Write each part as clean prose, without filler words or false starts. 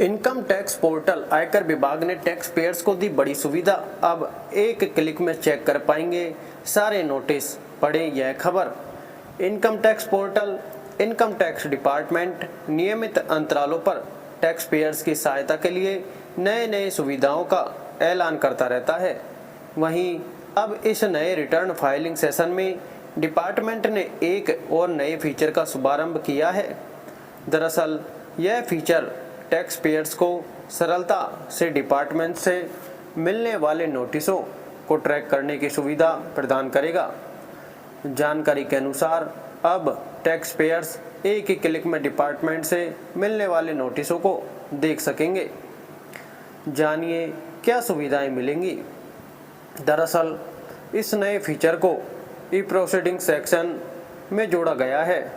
Income tax portal आयकर विभाग ने टैक्स पेयर्स को दी बड़ी सुविधा। अब एक क्लिक में चेक कर पाएंगे सारे नोटिस। पढ़े यह खबर। Income tax portal income tax department नियमित अंतरालों पर टैक्स पेयर्स की सहायता के लिए नए नए सुविधाओं का ऐलान करता रहता है। वहीं अब इस नए रिटर्न फाइलिंग सेशन में डिपार्टमेंट ने एक और नए फीचर का शुभारंभ किया है। दरअसल यह फीचर टैक्स पेयर्स को सरलता से डिपार्टमेंट से मिलने वाले नोटिसों को ट्रैक करने की सुविधा प्रदान करेगा। जानकारी के अनुसार अब टैक्स पेयर्स एक ही क्लिक में डिपार्टमेंट से मिलने वाले नोटिसों को देख सकेंगे। जानिए क्या सुविधाएं मिलेंगी। दरअसल इस नए फीचर को ई प्रोसीडिंग सेक्शन में जोड़ा गया है,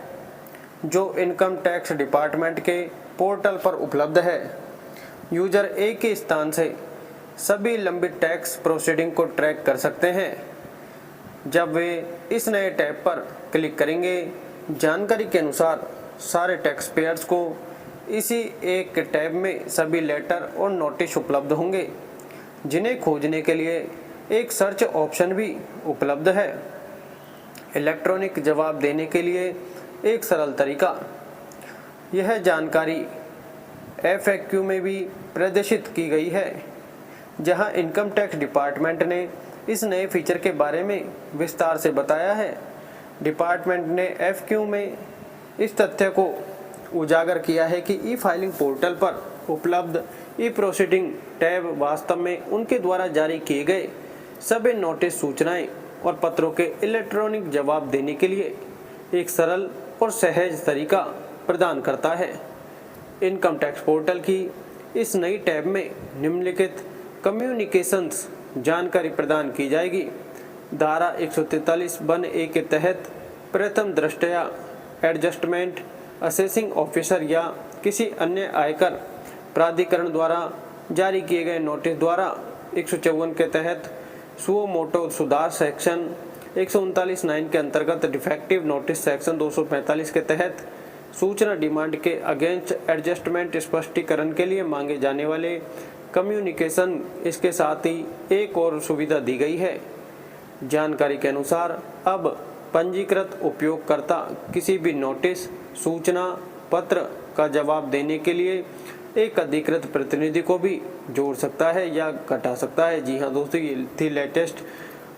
जो इनकम टैक्स डिपार्टमेंट के पोर्टल पर उपलब्ध है। यूजर एक ही स्थान से सभी लंबित टैक्स प्रोसीडिंग को ट्रैक कर सकते हैं। जब वे इस नए टैब पर क्लिक करेंगे, जानकारी के अनुसार सारे टैक्स पेयर्स को इसी एक टैब में सभी लेटर और नोटिस उपलब्ध होंगे, जिन्हें खोजने के लिए एक सर्च ऑप्शन भी उपलब्ध है। इलेक्ट्रॉनिक जवाब देने के लिए एक सरल तरीका। यह जानकारी FAQ में भी प्रदर्शित की गई है, जहां इनकम टैक्स डिपार्टमेंट ने इस नए फीचर के बारे में विस्तार से बताया है। डिपार्टमेंट ने FAQ में इस तथ्य को उजागर किया है कि ई फाइलिंग पोर्टल पर उपलब्ध ई प्रोसीडिंग टैब वास्तव में उनके द्वारा जारी किए गए सभी नोटिस, सूचनाएं और पत्रों के इलेक्ट्रॉनिक जवाब देने के लिए एक सरल और सहज तरीका प्रदान करता है। इनकम टैक्स पोर्टल की इस नई टैब में निम्नलिखित कम्युनिकेशंस जानकारी प्रदान की जाएगी। धारा 143 वन ए के तहत प्रथम दृष्टया एडजस्टमेंट असेसिंग ऑफिसर या किसी अन्य आयकर प्राधिकरण द्वारा जारी किए गए नोटिस द्वारा 154 के तहत सुओ मोटो सुधार सेक्शन 139(9) के अंतर्गत डिफेक्टिव नोटिस सेक्शन 245 के तहत सूचना डिमांड के अगेंस्ट एडजस्टमेंट स्पष्टीकरण के लिए मांगे जाने वाले कम्युनिकेशन। इसके साथ ही एक और सुविधा दी गई है। जानकारी के अनुसार अब पंजीकृत उपयोगकर्ता किसी भी नोटिस, सूचना पत्र का जवाब देने के लिए एक अधिकृत प्रतिनिधि को भी जोड़ सकता है या घटा सकता है। जी हाँ दोस्तों, ये थी लेटेस्ट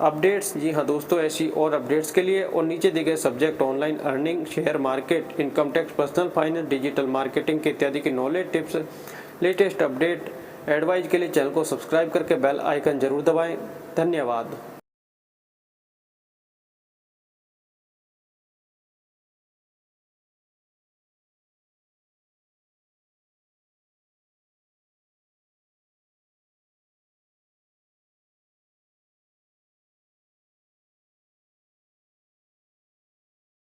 अपडेट्स। जी हाँ दोस्तों, ऐसी और अपडेट्स के लिए और नीचे दिए गए subject online earning, share market, income tax, personal finance, digital marketing के इत्यादि की knowledge tips, latest update advice के लिए चैनल को सब्सक्राइब करके बेल आइकन जरूर दबाएं। धन्यवाद।